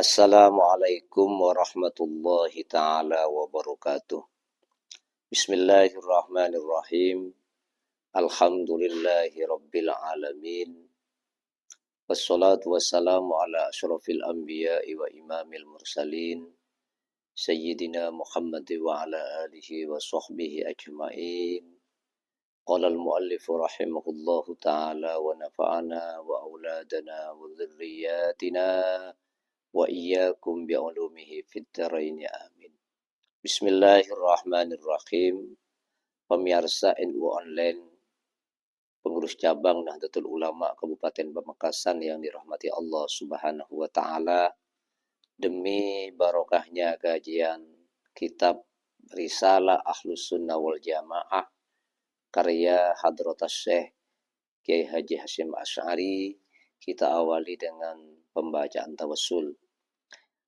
Assalamualaikum warahmatullahi ta'ala wabarakatuh. Bismillahirrahmanirrahim. Alhamdulillahi rabbil alamin. Wassalatu wassalamu ala asyrafil anbiya'i wa imamil mursalin. Sayyidina Muhammad wa ala alihi wa sahbihi ajma'in. Qala al-muallifu rahimahullahu ta'ala wa nafa'ana wa auladana wa dhurriyyatina wa iyyakum bi'ulumihi fid dharaini amin. Bismillahirrahmanirrahim. Pemirsa NU Online, pengurus cabang Nahdlatul Ulama Kabupaten Pamekasan yang dirahmati Allah Subhanahu wa taala, demi barokahnya kajian kitab Risalah Ahlus Sunnah wal Jamaah karya Hadratus Syekh Kiai Haji Hasyim Asy'ari, kita awali dengan pembacaan tawassul.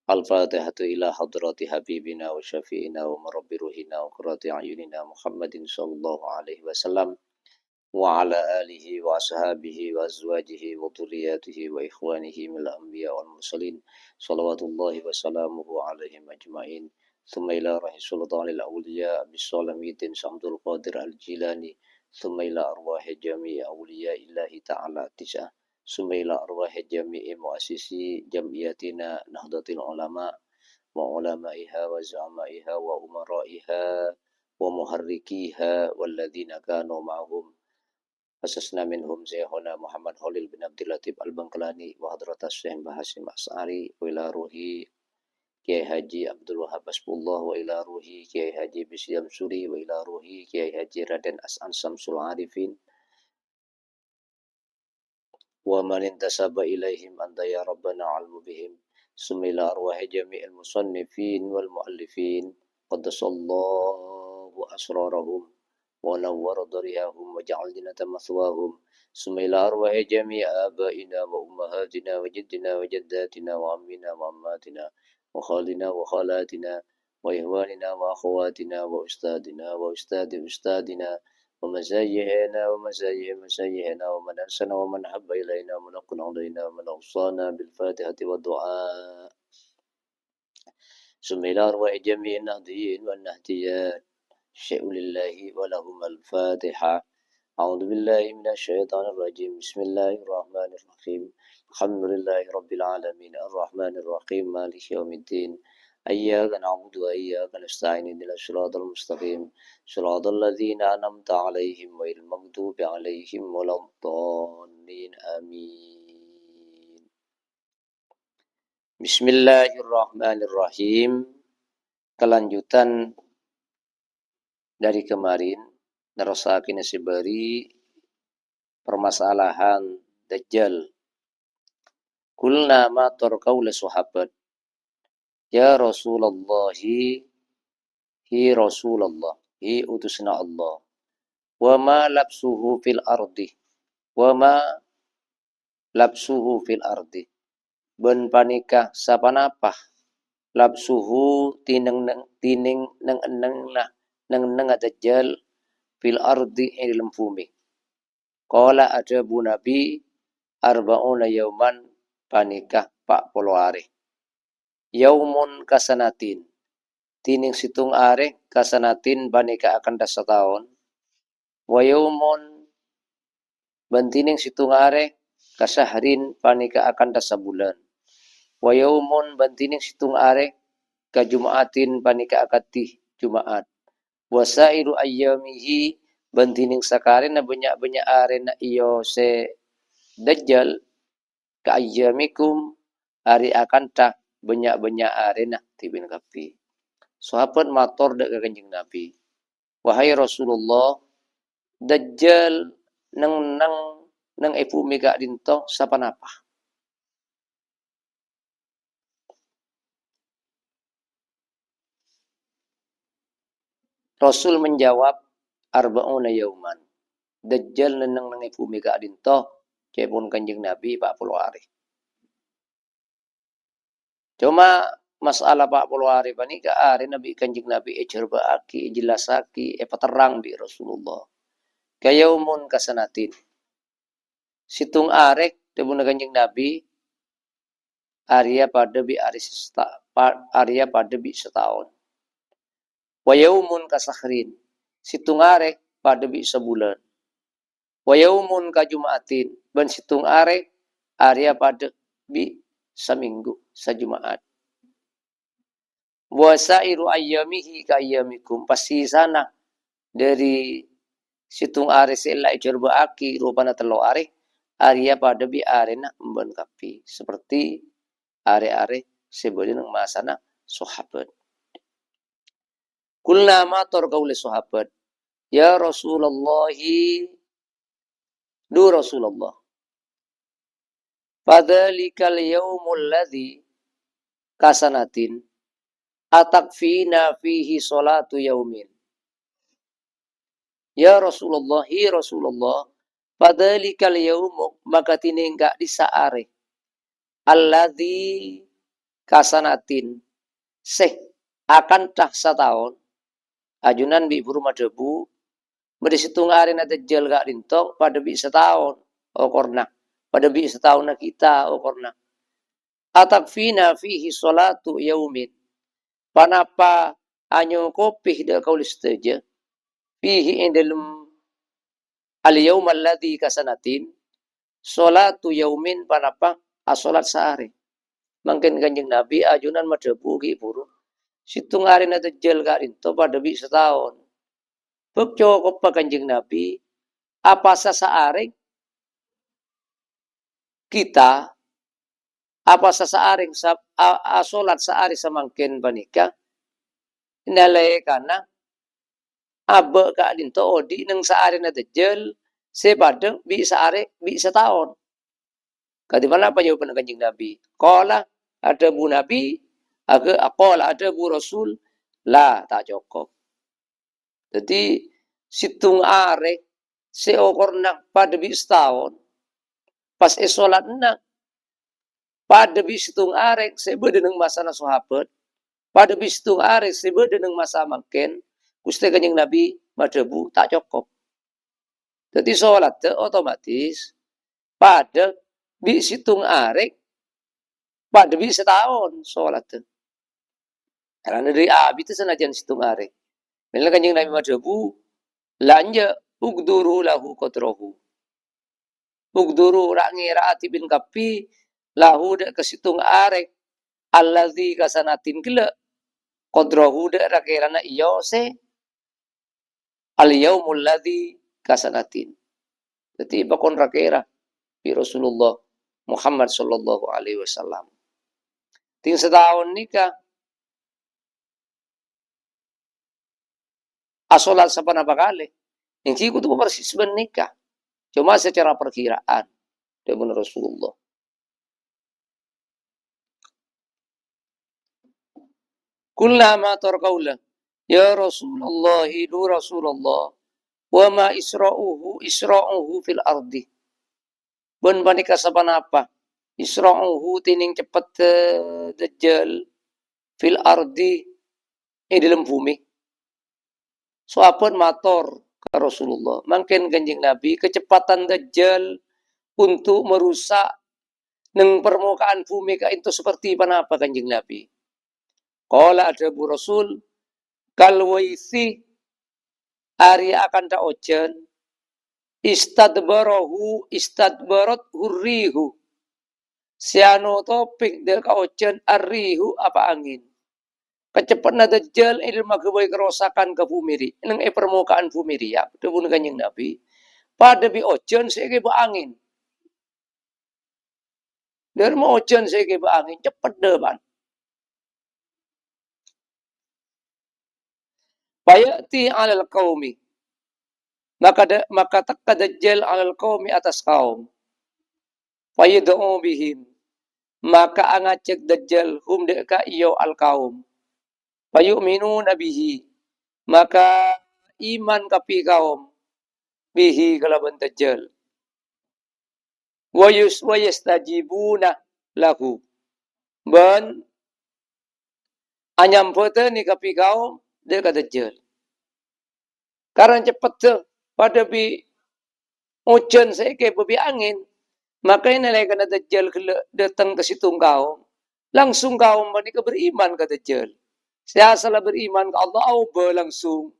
Al-Fatihatu ila hadrati habibina wa syafi'ina wa marabbi ruhina wa qurrati a'yunina Muhammadin sallallahu alaihi wasallam wa ala alihi wa ashabihi wa azwajihi wa dhurriyyatihi wa ikhwanihi minal anbiya wal mursalin salawatullahi wa salamuhu alaihim ajma'in. Thumma ila rahi sultanil awliya bisalamitin Samdul Qadir al-Jilani, thumma ila arwahi jami'i awliya illahi ta'ala tis'ah, sumaila arwahi jami'i muasisi jamiyatina Nahdlatul Ulama wa ulamaiha wa zamaiha wa umaraiha wa muharrikiha walladzina kanu ma'hum asasna minhum Syekhuna Muhammad Khalil bin Abdul Latif Al-Bangkalani wa hadratas Syekh Hasyim Asy'ari wa ila ruhi Kiai Haji Abdul Wahab Hasbullah wa ila ruhi Kiai Haji Bisyam Suri wa ila ruhi Kiai Haji Raden As'an Samsul Arifin wa man intasaba ilaihim anta ya rabbana almu bihim. Sumila arwahi jami'il musannifin wal muallifin qaddasallahu asrarahum wa nawwara darihahum wa ja'al jannata mathwahum. Sumila arwahi jami'a abaina wa ummahatina wa jaddina wa jaddatina wa ammina wa ammatina wa khalina wa khalatina wa ihwanina wa akhawatina wa ustadina wa ustadi ustadina wa masayyihina wa masayyih masayyihina wa man arsana wa man habba ilaina wa man aqna alaina wa man awsana bil fatihati wa du'a. Sumila arwahi jami'in nahdiyin wa nahdiyat syai'ulillahi wa lahum al-fatiha. A'udzu billahi minasy syaithanir rajim. Bismillahirrahmanirrahim. Alhamdulillahi rabbil alamin arrahmanir rahim maliki yaumiddin. Iyyaka na'budu wa iyyaka nasta'in ihdinas siratal mustaqim siratal ladzina an'amta 'alaihim ghairil maghdubi 'alaihim waladdallin amin. Bismillahirrahmanirrahim. Kelanjutan dari kemarin nerusakeun sabari permasalahan Dajjal. Kulna ma tarqaul sahabat, ya Rasulullah, hi Rasulullah, hi utusna Allah. Wa ma labsuhu fil ardi, wa ma labsuhu fil ardi. Ben panikah sapanapah labsuhu tineng neng Dajjal fil ardi ing dalam bumi. Qala ada bu Nabi arba'una yauman panikah pak polo hari. Yaumun kasanatin, tining situng are kasanatin panika akan dasa tahun. Wa yaumun bantining situng are kasahrin panika akan dasa bulan. Wa yaumun bantining situng are ka Jum'atin panika akati Jumaat. Wa sairu ayyamihi bantining sakare na banyak-banyak are na iyo se Dajjal ka ayyamikum hari akan tak banyak-banyak arena tibin kapi. Sahabat matur dak Kanjeng Nabi. Wahai Rasulullah, Dajjal nang bumi ka dinto sapanapa? Rasul menjawab arba'una yauman. Dajjal nang bumi ka dinto cepun Kanjeng Nabi 40 hari. Cuma masalah 40 hari panika hari Nabi Kanjeng Nabi cerbaaki jelasaki paterang bi Rasulullah. Kayaumun kasanatin. Situng arek tebun Kanjeng Nabi Arya pada bi Arya pada bi setahun. Wa yaumun kasahrin. Situng arek pada bi sebulan. Wa yaumun ka Jumaatin. Ben situng arek Arya pada bi seminggu sejumaat. Wa sairu ayyamihi ka ayyamikum. Pasti sana dari situng are sela ijurba aki rupana telo are Arya pada bi arena mben kapi. Seperti are-are sebelum masana sahabat. Kulna matur kaule sahabat. Ya Rasulullah, du Rasulullah. Fadzalikal yaumul ladzi kasanatin atakfina fihi salatu yaumin. Ya Rasulullah, fadzalikal yaum maka tinengga di saare alladzi kasanatin seh akan tah setahun ajunan bi buru madebu Medisitung hari na dajjal gak rintong pada bi setahun. Oh korna. Pada bi setahun na kita. Oh korna. Atakfina fihi salatu yaumin. Panapa anyo kopih da kaulis teja. Fihi indalum al-yaum alladhi kasanatin. Salatu yaumin panapa asolat sehari. Mungkin kanjeng Nabi ajunan madebu ki buru. Situng hari na dajjal gak rintong pada bi setahun. Pagcokop pa kanjeng Nabi, apa sasaaring kita, apa sasaaring solat saari samangkin panika, inalay ka na, abe ka dinto odi ng saari na dajjal, sepadeng bi saari, bi setahun. Kadimana pa jawaban ng kanjeng Nabi? Kola, ada bu Nabi, kola ada bu Rasul, la, tak cukup. Jadi situng are seokor nak pada bi setahun pas esolat nak pada bi situng are sebeda dengan masa na sahabat pada bi situng are sebeda dengan masa makin Gusti Kanjeng Nabi madebu tak cukup. Jadi solat otomatis pada bi situng are pada bi setahun solat. Karena dari abi itu senajan situng are. Bila Kanjeng Nabi madebu lanja ugduru lahu qadrahu. Ugduru rangira ati bin kapi lahu dak kesitung arek allazi kasanatin kila qadrahu dak rakirana iyo se al yaumul ladzi kasanatin. Jadi bakon rakira bi Rasulullah Muhammad sallallahu alaihi wasallam. Ting setahun nikah asolat sapana bakale. Yang kudu persis nikah. Cuma secara perkiraan dengan Rasulullah. Kullama tarqaula ya Rasulullah du Rasulullah wa ma isra'uhu fil ardi. Ben panika sapanapa isra'uhu tining cepet dajjal fil ardi dalam bumi. Sahabat mator ke Rasulullah. Mungkin kanjeng Nabi kecepatan dajjal untuk merusak neng permukaan bumi ka itu seperti apa kanjeng Nabi. Qala ada bu Rasul kalwaisi ari akan ta ojen istadbarat hurrihu siano topik del ka ojen arrihu apa angin. Kecepatan dajjal ilmu magawai kerosakan ke bumi ri. Nang permukaan bumi ri ya. Debun kanjeng Nabi. Pada bi ojen sege ba angin. Dari mau ojen sege ba angin cepet depan. Fayati alal qaumi. Maka takka dajjal alal qaumi atas kaum. Fayad'u bihim. Maka angacek dajjal hum deka iyo al kaum. Fayu'minu nabihi. Maka iman kapi kaum. Bihi kalaban dajjal. Wayastajibuna lahu. Ben anyampote ni kapi kaum deka dajjal. Karena cepat tuh pada bi hujan saya kayak babi angin. Makanya nilai kena dajjal datang ke situ kaum. Langsung kaum menika beriman ke Dajjal. Saya salah beriman ke Allah, auba langsung.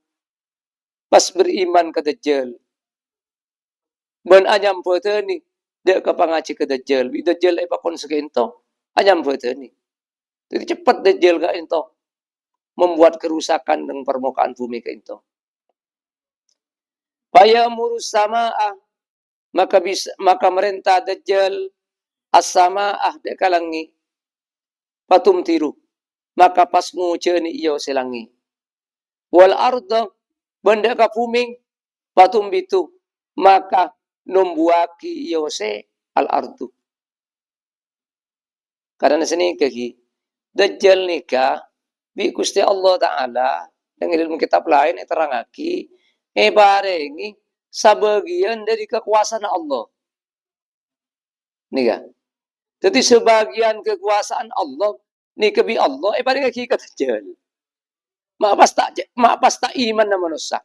Pas beriman ke Dajjal. Ben anyam foto ni. Dia ke pangaci ke Dajjal. Bi Dajjal ay pakon sa kento. Anyam foto ni. Jadi cepat Dajjal ka ento. Membuat kerusakan dengan permukaan bumi ke ento. Faya murus sama'ah. Maka merintah Dajjal as-sama'ah de kalangi. Patum tiru. Maka pas nguce ni iyo selangi. Wal arda benda ka puming patum bitu. Maka numbuaki iyo se al ardu. Karena sini kaki Dajjal nikah bi Gusti Allah Ta'ala dengan ilmu kitab lain terangaki barengi sebagian dari kekuasaan Allah. Nika. Jadi sebagian kekuasaan Allah ni kebi Allah barengi kata Dajjal. Mak pas tak iman na manusia.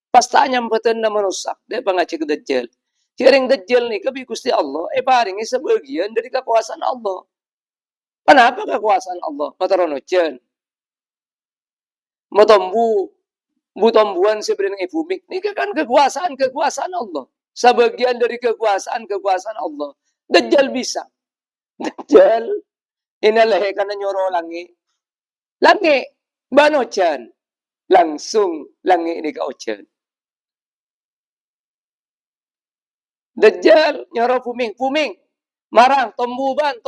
Pas tak nyampetan na manusia. Dia pangaci ke Dajjal. Kiring Dajjal ni kebi Gusti Allah barengi sebagian dari kekuasaan Allah. Kenapa kekuasaan Allah? Mataronochen. Butombuan sebenarnya bumi. Ini kan kekuasaan Allah. Sebagian dari kekuasaan Allah. Dajjal bisa. Dajjal inalahikan na nyoro langi. Langi. Banochan. Langsung langi ini ka ochan. Dajjal nyoro puming. Marang. Tomburia.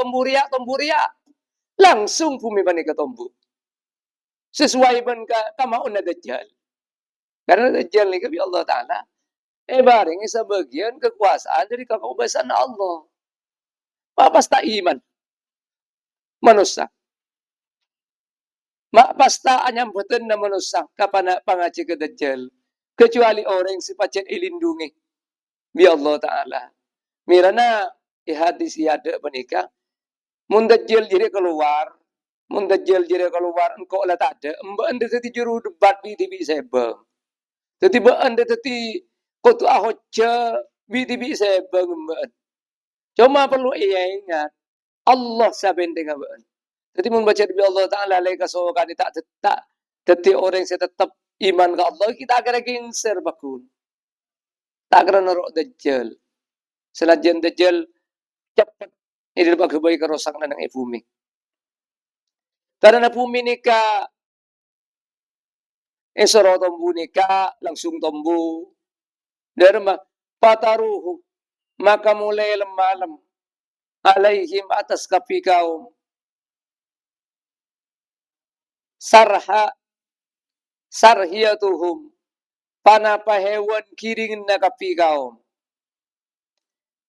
Langsung bumi bani ka tombu. Sesuai ban kamaun na Dajjal. Karena Dajjal ni kabi Allah Ta'ala. Barengi sebagian kekuasaan dari kekuasaan Allah. Mapasta iman. Manusia. Mapasta anyambutan na manusia. Kapana pangaci ke Dajjal. Kecuali orang yang sipatyan ilindungi. Bi Allah Ta'ala. Mirana hadis yada panika. Mun Dajjal jadi keluar. Engkau lah tak ada. Mbak anda tadi juru debat di TV sebang. Jadi mbak anda tadi kotu ahocca di TV sebang mbak. Cuma perlu ingat. Allah saben dengan mbak. Jadi membaca di Allah Ta'ala leka sokan tak jadi orang yang tetap iman ke Allah. Kita akan gengser bakun. Tak akan narok Dajjal. Selajan Dajjal cepat. Ini dapat kebaikan rosak na ng bumi. Karena bumi nika esoro tombu nika langsung tombu. Derma pataruhu maka mulai malam alaihim atas kapi kaum sarhiyatuhum panapa hewan kiring na kapi kaum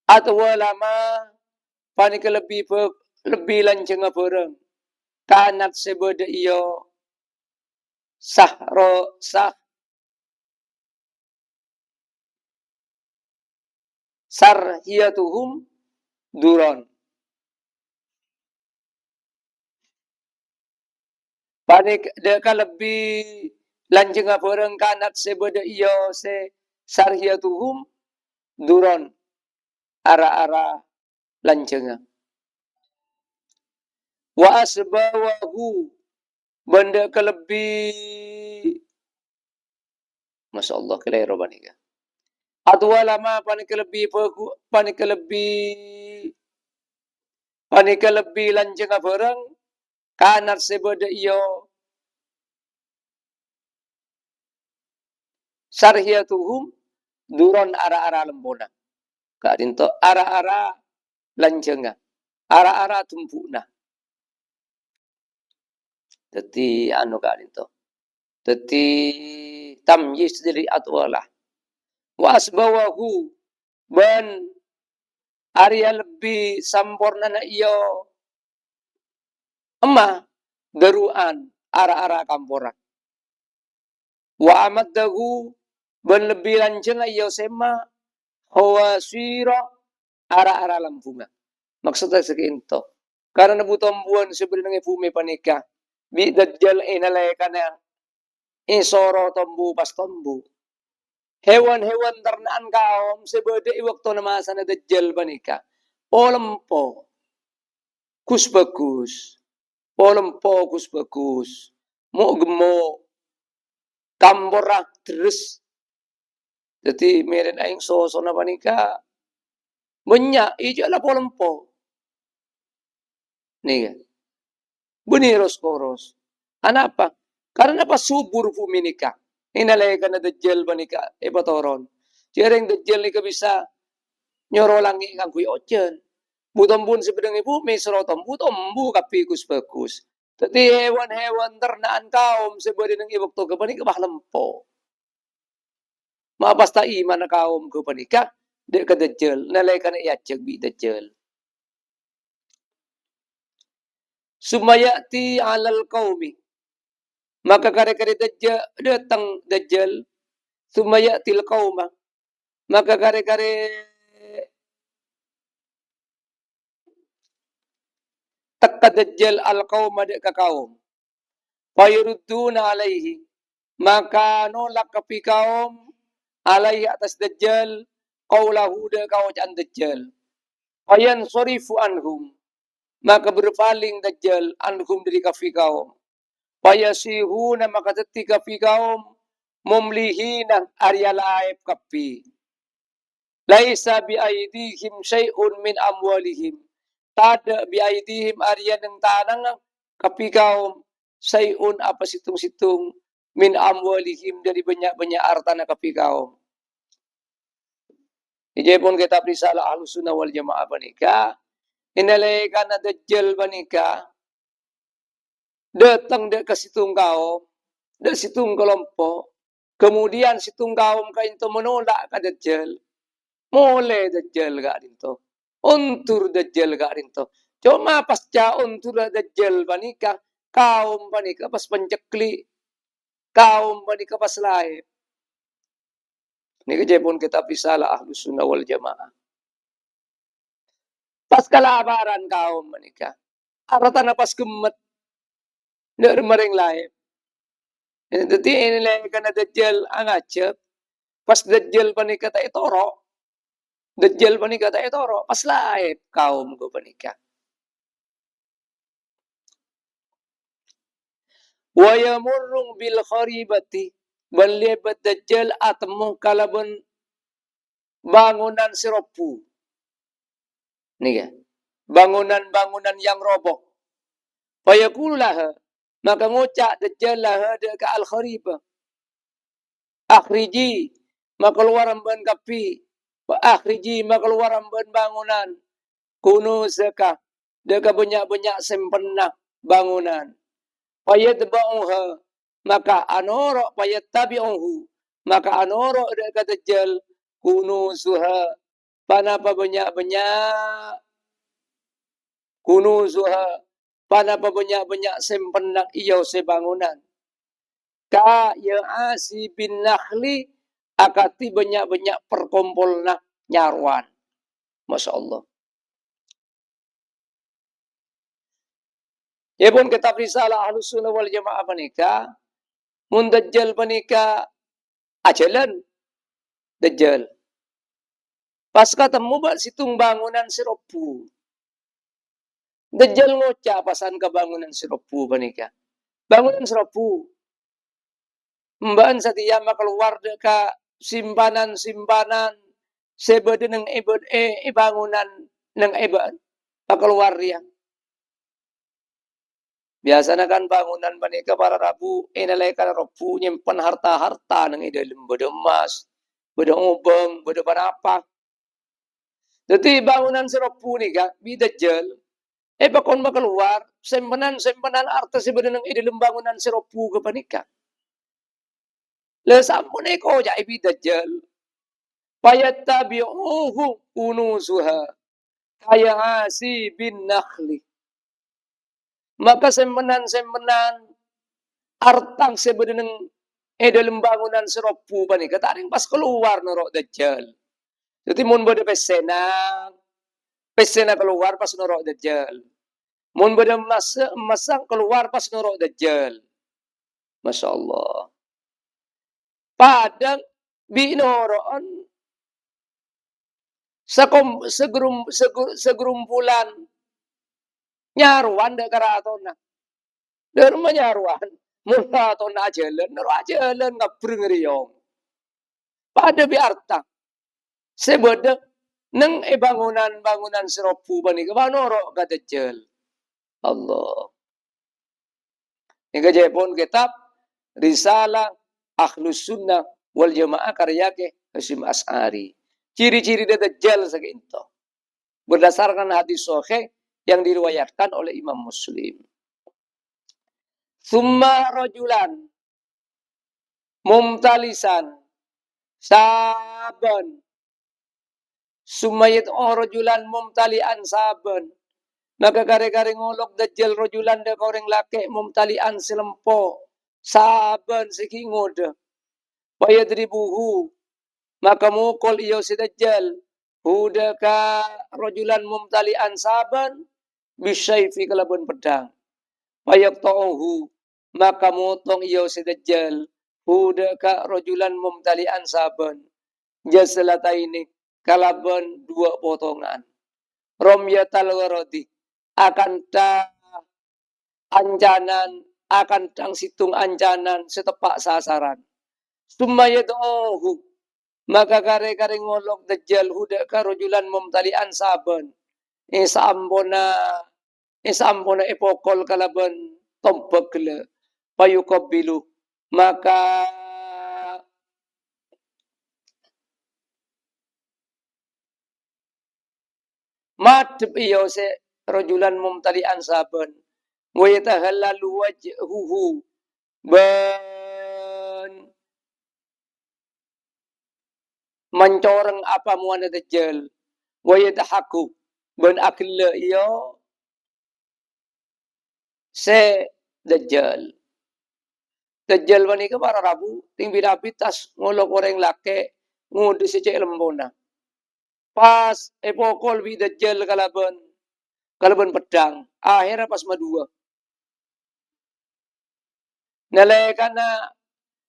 atau lama panik lebih lanceng bareng. Kanat sebeda iyo sarhiyatuhum duron. Panik deka lebih lanceng bareng kanat sebeda iyo se sarhiyatuhum duron. Ara-ara lanceng. Wa asbawahu benda kelebih Masya Allah kelero banika. Atwa lama panik kelebih lanceng bareng kanat sebeda iyo sarhiyatuhum duron ara-ara lembona. Kadinto ara-ara lancenga. Ara-ara tumpuna. Jadi kadinto. Jadi tamyiz dari atwalah. Wa asbawahu ban Arya lebih sampurna na iyo emah geruan ara-ara kamporak. Wa amaddahu ban lebih lanceng iyo sema hawasira ara-ara lampunga. Maksudnya sekinto. Karena butombuan sebenarnya bumi panika. Bi Dajjal inalayakan yang isoro tombu pas tombu. Hewan-hewan ternaan kaum sebeda waktu na masa na Dajjal panika. O lempo. kus bagus, polempo kus bagus, mau gemuk, kamborak terus. Jadi meren aing sosona panika banyak ijo lah polempo. Nih kan. Buniros koros. Anapa? Karena apa subur fuminika. Inalay ka na dajjal banika ipatoron. Jereng dajjal nika bisa nyorolangi kang kuy ojen. Butombun si bedeng ibu may serotom butombu kapikus bagus. Tati hewan-hewan ternaan kaum sebadi ng ibok to kapanika bahlempo. Mapasta iman na kaum kapanika de ka dajjal nalay ka na iatsyag bi dajjal. Sumayati alal qaumi. Maka kare-kare dajjal datang dajjal. Sumayatil qauma. Maka kare-kare takka dajjal al qauma de ka kaum. Fayurudduna alaihi. Maka nolak kapi kaum alaihi atas dajjal qaulahu de kawajan dajjal. Fayan sorifu anhum. Maka berpaling dajjal anhum dari kafi kaum. Fayasihuna maka teti kafi kaum mumlihina arya laib kapi. Laisa bi aidihim syai'un min amwalihim. Tada bi aidihim arya ng tanang kapi kaum syai'un apa situng-situng min amwalihim dari banyak-banyak harta na kapi kaum. Ijepon kita risalah Ahlussunnah wal Jamaah banika inalaikan na dajjal banika datang de ke situng kaum de situng kelompok kemudian situng kaum kain to menolak ka dajjal mole dajjal ga rinto untur dajjal ga rinto cuma pasca untur dajjal banika kaum banika pas pencekli kaum banika pas laib. Ini kejepun kita pisalah Ahlussunnah wal Jamaah. Pas kalabaran kaum banika arata na pas gemet ndak mereng laib. Jadi ini kana dajjal angacep pas dajjal panika ta itoro. Dajjal panika ta itoro pas laib kaum ko panika. Wa yamurrung bil kharibati balibat dajjal atmu kalaban bangunan siropu. Nih ya. Bangunan-bangunan yang roboh. Fayaqululah maka ngucap dajjal lah ka al kharibah. Akhriji maka keluaran ban kapi. Akhriji maka keluaran ban bangunan. Kuno seka deka banyak-banyak sempena bangunan. Fayatba'uha maka anoro fayattabi'uhu maka anoro deka dajjal kuno suha panapa banyak-banyak kuno suha panapa banyak-banyak sempena iyo sebangunan. Ka ya asi bin nakhli akati banyak-banyak perkumpulna nyarwan. Masya Allah. Ya pun kitab risalah Ahlussunnah wal Jamaah panika mun dajjal panika ajalan dajjal. Pas ketemu ba situng bangunan siropu. Dajjal ngucap pasan ke bangunan siropu panika. Bangunan siropu. Mbaan satiyama keluar ka simpanan-simpanan sebede ng bangunan ng ibad pakeluar ya. Biasanya kan bangunan panika para rabu inalaikan rabu nyimpan harta-harta ng idalim beda emas, beda ubeng, beda apa. Jadi bangunan si rabu nika bidajjal pakon makeluar sempenan harta si beda ng idalim bangunan si rabu ke panika. Le sampun eko ja bidajjal. Fayattabi'uhu unusuha kaya asi bin nakhli. Maka sempenan artang sebenarnya dalam bangunan seropu panika taring pas keluar norok dajjal. Jadi mun bade pesena keluar pas norok dajjal. Mun bade masang keluar pas norok dajjal. Masya Allah. Padang binoroon segerumpulan Nyaruan dek karatona. Der menyaruan. Mula atona jalan, jalan ngabreng riyong. Pada biarta. Sebeda neng bangunan-bangunan seropu bani kebanoro kata jel. Allah. Nika jepon kitab Risalah Ahlus Sunnah wal Jamaah karya ke Hasyim As'ari. Ciri-ciri dajjal sakinto. Berdasarkan hadis sahih yang diriwayatkan oleh Imam Muslim. Summa rajulan mumtalisan saban. Summa yad'u rajulan mumtalian saban. Maka kare-kare ngolok dajjal rajulan de koreng laki mumtalian selempo saban sikingod. Payadribuhu maka mukul iyo si dajjal hudaka rajulan mumtalian saban bisyaifi kalaban pedang. Payaqta'uhu maka motong iyo si dajjal hudaka rajulan mumtalian saban jasalataini kalaban dua potongan. Romyatal warodi akan ta ancanan akan tang situng ancanan setepak sasaran. Sumayad'uhu maka kare-kare ngolok dajjal hudaka rajulan mumtalian saban. Isampona epokol kalaban tombak le payukabilu maka madep iyo se rajulan mumtalian saban wa yatahallalu wajhuhu ban mencoreng apa muana dajjal wa yadhaku ban akilla iyo se dajjal. Dajjal wani ke para rabu ting bidapitas ngolok orang lake ngudi si cek lembona. Pas epokol bi dajjal kalaban pedang. Akhirnya pas madua. Nalaikan na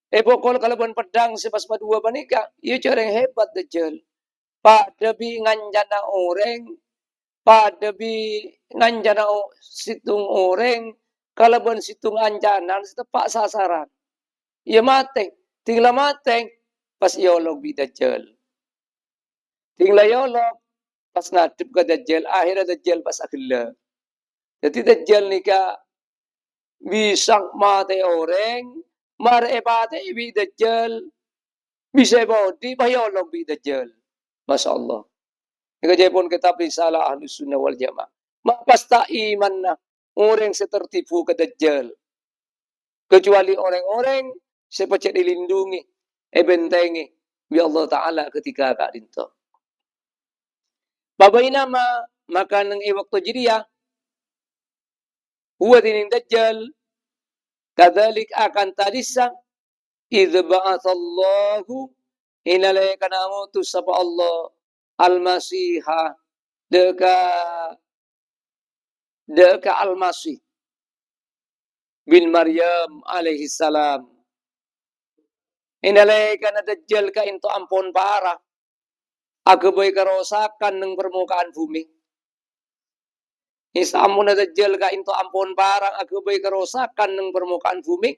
epokol kalaban pedang si pas madua panika. Iya coreng hebat dajjal. Pada bi nganjana orang. Pada bi nganjana situng orang. Kalaban situng ancanan setepak sasaran. Iya mateng. Tinggal mateng. Pas yolog bi dajjal. Tinggal yolog. Pas nadip ke dajjal. Akhirnya dajjal pas akhirnya. Jadi dajjal nika bisa mati orang. Mare pate bi dajjal. Bisa bodi. Payolog bi dajjal. Masya Allah. Nika jepon kitab Risalah Ahlus Sunnah wal Jamaah. Mapasta iman na. Orang setertipu ke dajjal. Kecuali orang-orang sepecek dilindungi. Bentengi. Bi Allah Ta'ala ketika kak dinto. Babai nama maka nang waktu jiriya huwa dining dajjal kadalik akan tadisa idh ba'athallahu inalai kana ngutus sapa Allah al-masiha deka al-masih bin Maryam alaihi salam inalai kana dajjal ka into ampon parah agaboy karosakan ng permukaan bumi. Isamun na dajjal ka into ampon parang agaboy karosakan ng permukaan bumi.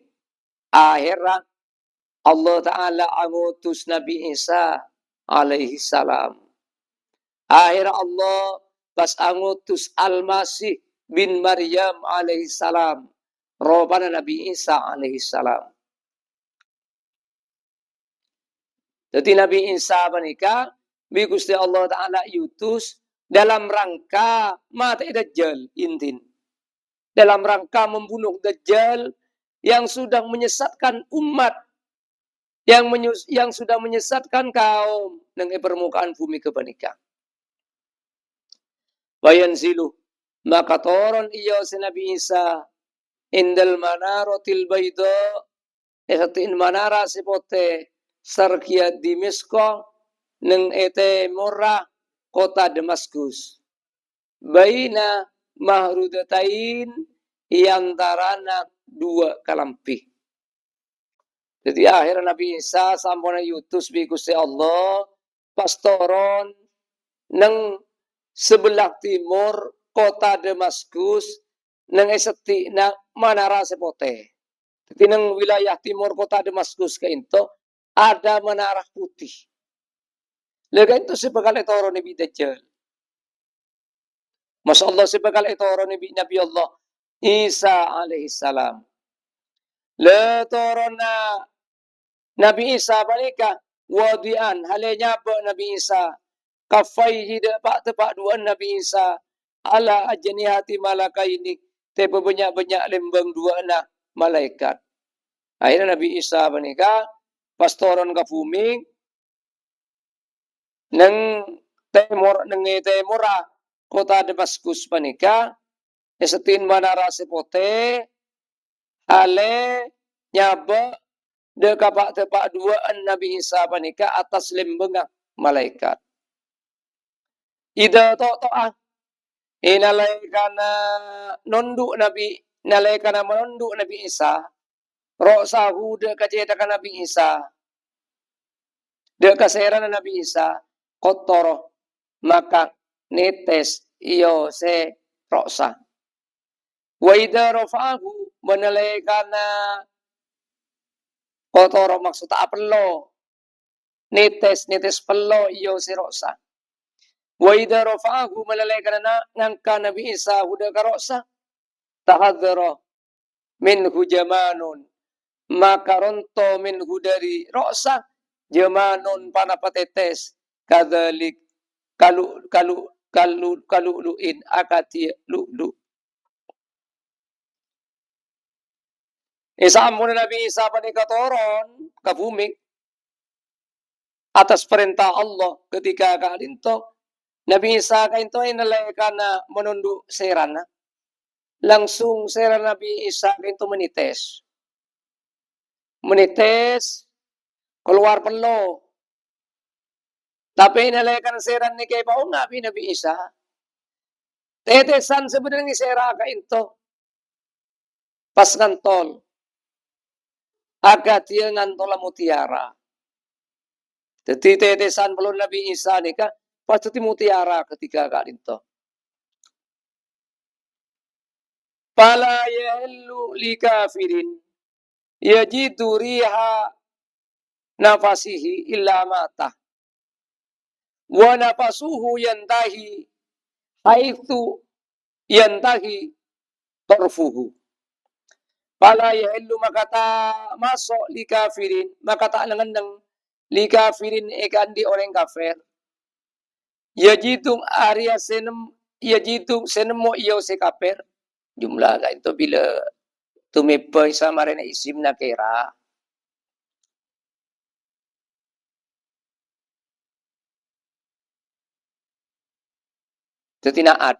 Akhirnya Allah Ta'ala angutus Nabi Isa alaihi salam. Akhirnya Allah pas angutus Al-Masih bin Maryam alaihi salam. Robana Nabi Isa alaihi salam. Jadi Nabi Isa menikah Gusti Allah Ta'ala yutus dalam rangka mati dajjal intin. Dalam rangka membunuh dajjal yang sudah menyesatkan umat. Yang sudah menyesatkan kaum dengan permukaan bumi kebanika. Wayanzilu maka toron iyo si Nabi Isa indal manarotil bayda esatin manara sipote sarkia Dimisko neng ete murah kota Damaskus. Baina mahrudatain iantarana dua kalampi. Jadi akhirnya Nabi Isa sampuna yutus bi Gusti Allah pastoron neng sebelah timur kota Damaskus nang eseti na Menara Sepote. Jadi nang wilayah timur kota Damaskus kainto ada menara putih. Lega itu sebekal etoro Nabi Dajjal. Masya Allah sebekal etoro Nabi Allah Isa alaihi salam. Le torona Nabi Isa balika wadian halenya ba Nabi Isa kafaihi tepak dua Nabi Isa ala ajnihati malakaini te banyak-banyak lembang dua na malaikat. Akhirnya Nabi Isa banika pastoron ka bumi nang temura kota Damaskus panika esetin Menara Sepote ale nyaba de kapak tepak duaan Nabi Isa panika atas lembengah malaikat. Ida to'ah inalaikana nunduk Nabi nalaikana menunduk Nabi Isa ro'sahu de kacetakan Nabi Isa de kaseran Nabi Isa kotor maka netes iyo se ro'sa wa ida rafa'ahu menalaikana kotor maksud apelo netes pelo iyo se ro'sa wa idza rafa'ahu malalaikan ngangka Nabi Isa huda karosa tahadzara minhu jamanun maka ronto minhu dari rosa jamanun panapatetes kadzalik kalu luin akati lu Isamun Nabi Isa panika toron ka bumi atas perintah Allah ketika kaadinto Nabi Isa kainto inalaikan na menunduk serana. Langsung seran Nabi Isa kainto menites. Menites, keluar pelo. Tapi inalaikan seran ni kay paong Nabi Isa. Tetesan sebenarnya sera kainto. Pas ngantol. Agak dia ngantol mutiara. Jadi tetesan pelo Nabi Isa ni ka pasti mutiara ketika kak dinto. Fala yahillu li kafirin yajidu riha nafasihi illa mata. Wa nafasuhu yantahi haitsu yantahi tarfuhu. Fala yahillu makata masuk li kafirin makata nang li kafirin ikan di orang kafir. Yajidung Arya senem yajidung senemo iyo se kaper jumlah ka itu bila tumipoy sa marina isim na kera tetinaat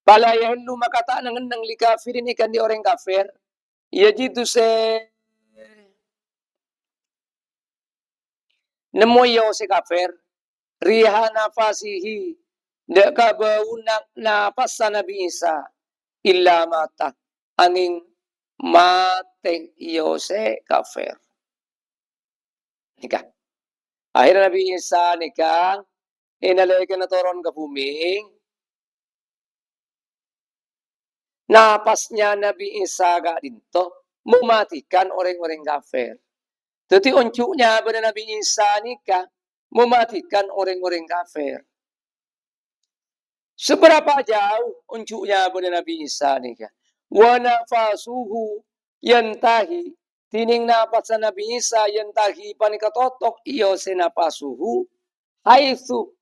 pala yahellu makata nang li kafirin ikan di orang kafir yajidu se nemo iyo se kafer riha nafasihi ndak kabau napas sa Nabi Isa illa mata angin mate iyo se kafir nikah akhirnya Nabi Isa nikah inalaikan na toron ke bumi napasnya Nabi Isa gak dinto mematikan orang-orang kafir jadi uncuknya pada Nabi Isa nikah mematikan orang-orang kafir. Seberapa jauh uncuknya pada Nabi Isa nikah? Wa nafasuhu yantahi tining napas Nabi Isa yantahi panika totok iyo senapasuhu haitsu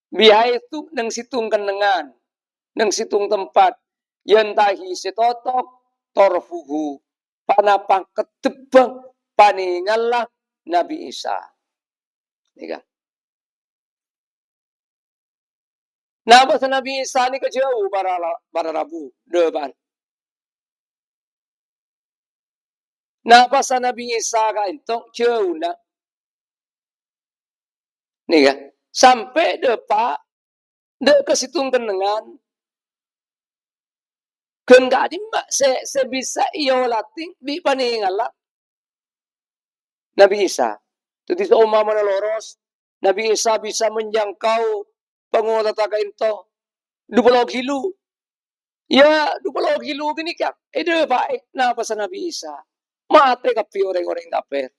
bihaitsu nang situng kenengan nang situng tempat yantahi setotok torfuhu panapang ketebang paningalah Nabi Isa. Nika. Napa sa Nabi Isa ni kejauh para Rabu depan. Napa sa Nabi Isa ka intong jauh na. Nika. Sampai depa de ke situng kenengan. Kun ka di mbak se bisa iyo lating di paningala Nabi Isa. Jadi seumah mana loros Nabi Isa bisa menjangkau pengulata ka into 20 kilo. Ya, 20 kilo gini ka. Ede baik napa sa Nabi Isa. Mate kapi orang-orang kafir.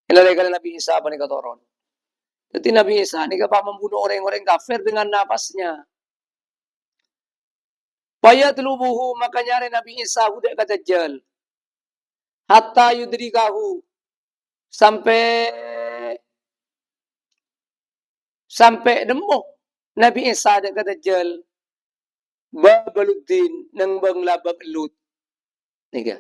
Ilalagay Nabi Isa apa ni katoron. Jadi Nabi Isa ni pa membunuh orang-orang kafir dengan napasnya. Fayatlubuhu makanya Nabi Isa hudak kata Dajjal. Hatta yudrikahu sampai nemu Nabi Isa ada kata Dajjal babaluddin nang bang labang Lut. Nika.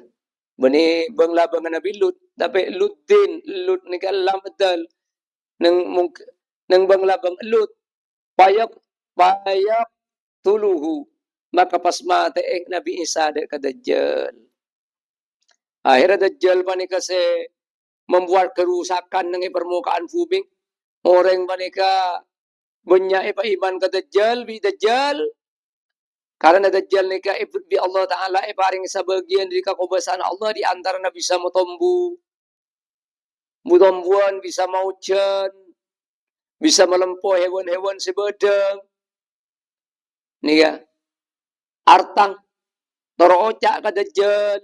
Bani bang labang Nabi Lut tapi Luddin Lut nika lamadal nang bang labang Lut payak tuluhu maka pas mate Nabi Isa ada kata Dajjal. Akhirnya Dajjal panika kasi membuat kerusakan dengan permukaan bumi. Orang panika banyak iman ke Dajjal, bi Dajjal. Karena Dajjal nika bi Allah Ta'ala paring sebagian dari kekuasaan Allah di antara bisa mutombu. Mutombuan bisa maujan. Bisa melempuh hewan-hewan sebedeng. Nika. Artang. Torocak ke Dajjal.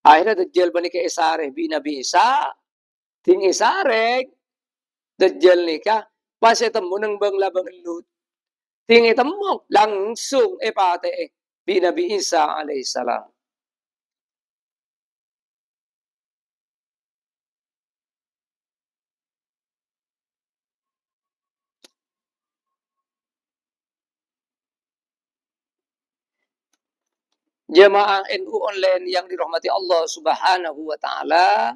Akhirnya Dajjal panika isareh bi Nabi Isa. Ting isareh. Dajjal nika pas temu nang bang labang Lut. Ting temu langsung pate bi Nabi Isa alaihissalam. Jemaah NU online yang dirahmati Allah Subhanahu wa taala.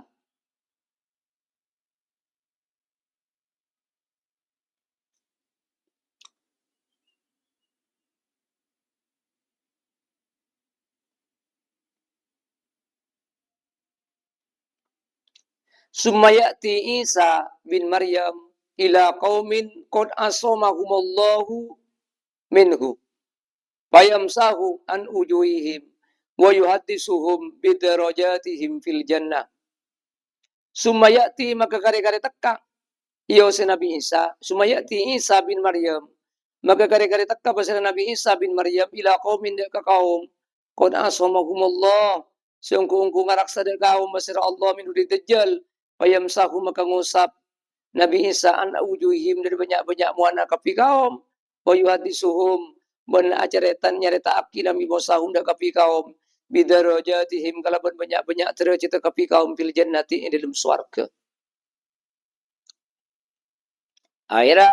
Summa ya'ti Isa bin Maryam ila qaumin qad asamahumullahu minhu. Fayamsahu an ujuhihim wa yuhaddisuhum bidarajatihim fil jannah. Summa ya'ti maka kare-kare teka iyo si Nabi Isa. Summa ya'ti Isa bin Maryam. Maka kare-kare teka pa sila Nabi Isa bin Maryam ila qaumin ka kaum qad asamahumullah. Siyong-kung ngaraksa da kaum masira Allah min di Dajjal. Fayamsahu maka ngusap Nabi Isa an ujuhihim dari banyak-banyak muana kapi kaum. Wa yuhaddisuhum bana acaretan nyarita aki nami bosahum da kapi kaum bidarajatihim kalaban banyak-banyak derajat kapi kaum fil jannati ing dalam swarga. Akhirnya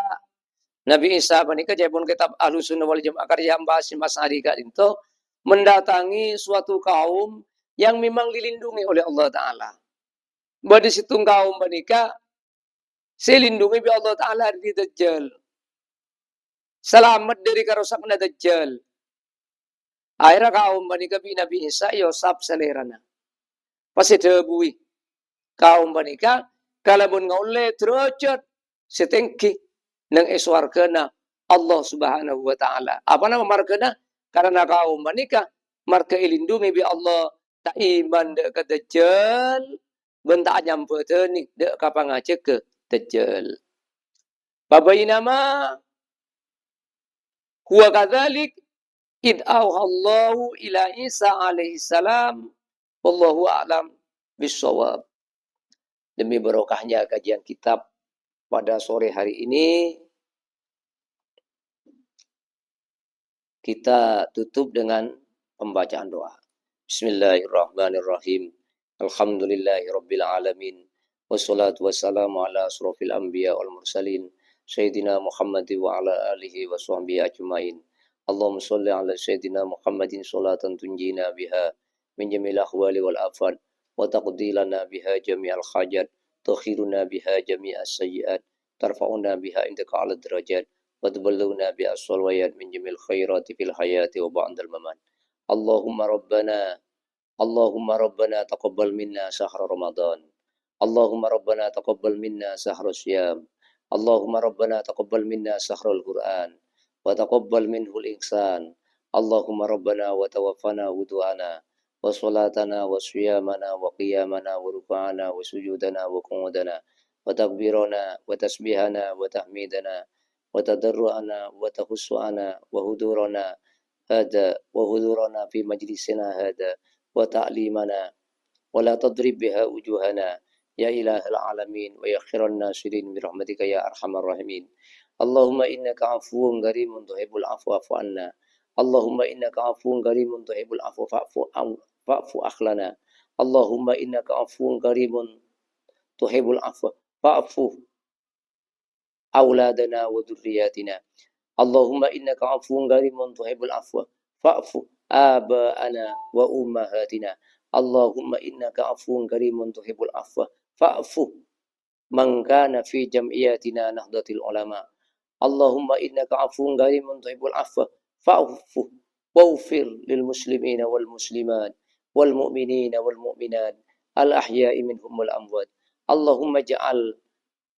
Nabi Isa panika jepun kitab Ahlus Sunnah wal Jamaah karya bahas Mas Ari itu mendatangi suatu kaum yang memang dilindungi oleh Allah Ta'ala. Badi situng kaum panika silindungi bi Allah Ta'ala di Dajjal. Selamat dari karusakna Dajjal. Akhirnya kaum panika bi Nabi Isa yosap selerana. Pasti debui. Kaum panika kalabun ngaule derajat setengki nang eswargana Allah Subhanahu wa taala. Apa nama margana? Karena kaum panika marga ilindungi bi Allah tak iman dek ke Dajjal bentak nyampeuteuh ni dek ka pangajek ke Dajjal. Babainama huwa kadzalik id auhallahu ila Isa alaihi salam wallahu a'lam bissawab. Demi barokahnya kajian kitab pada sore hari ini kita tutup dengan pembacaan doa. Bismillahirrahmanirrahim. Alhamdulillahirabbil alamin. Wassalatu wassalamu ala asrofil anbiya wal mursalin sayyidina Muhammadin wa ala alihi wa sahbihi ajmain. Allahumma shalli ala sayyidina Muhammadin sholatan tunjina biha min jamil ahwali wal afat wa taqdi lana biha jami'al hajat tukhiruna biha jami'as sayyi'at tarfa'una biha indaka ala derajat wa tuballighuna bi as-salawat min jamil khairati fil hayati wa ba'dal mamat. Allahumma rabbana taqabbal minna syahr ramadan. Allahumma rabbana taqabbal minna syahr siyam. Allahumma rabbana taqabbal minna syahrul Qur'an wa taqabbal minhu al-ihsan. Allahumma rabbana wa tawaffana wudu'ana wa salatana wa siyamana wa qiyamana wa ruk'ana wa sujudana wa qu'udana wa takbirana wa tasbihana wa tahmidana وتضرعنا وتخصنا وهدورنا هذا وهدورنا في مجلسنا هذا وتعليمنا ولا تضرب بها وجوهنا يا إله العالمين ويا خير الناصرين برحمتك يا أرحم الراحمين. اللهم إنك عفو كريم تحب العفو فاعف عنا. اللهم إنك عفو كريم تحب العفو فاعف أخلنا. اللهم إنك عفو كريم تحب العفو فاعف أولادنا وذرياتنا. اللهم إنك عفو كريم تحب العفو فاعف آباءنا وأمهاتنا. اللهم إنك عفو كريم تحب العفو فاعف من كان في جمعياتنا نهضة العلماء. اللهم إنك عفو كريم تحب العفو فاعف واغفر للمسلمين والمسلمات والمؤمنين والمؤمنات الأحياء منهم والأموات. اللهم اجعل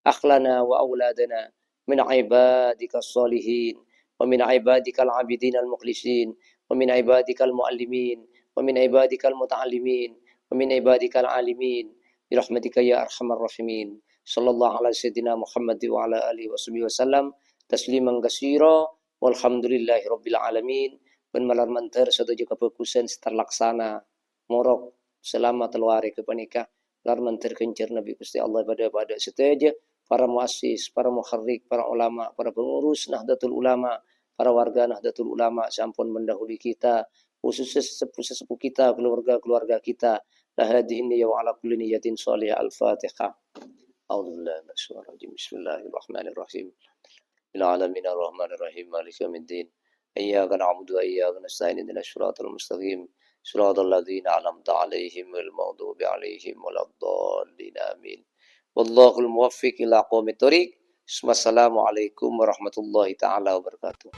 أخلنا وأولادنا من عبادك الصالحين ومن عبادك العابدين المخلصين ومن عبادك المعلمين ومن عبادك المتعلمين ومن عبادك العالمين برحمتك يا أرحم الراحمين. صلى الله على سيدنا محمد وعلى آله وصحبه وسلم تسليما كثيرا والحمد لله رب العالمين. Ben malar manter setuju kebagusan terlaksana morok selama teluari kepanika lar manter kencer Nabi Gusti Allah pada setuju para muassis, para muharrik, para ulama, para pengurus Nahdlatul Ulama, para warga Nahdlatul Ulama sampun mendahului kita, khususnya sesepuh kita, keluarga-keluarga kita. La hadhihi niyya wa ala kulli niyyatin shalihah. Al-Fatihah. A'udzubillahi minasyaitonir rajim. Bismillahirrahmanirrahim. Lil alamin arrahmanir rahim maliki yaumiddin. Iyyaka na'budu wa iyyaka nasta'in ihdinas siratal mustaqim. Siratal ladzina an'amta 'alaihim ghairil maghdubi 'alaihim waladdallin. Amin. Wallahul muwaffiq ila aqwamit thoriq. Wassalamualaikum warahmatullahi taala wabarakatuh.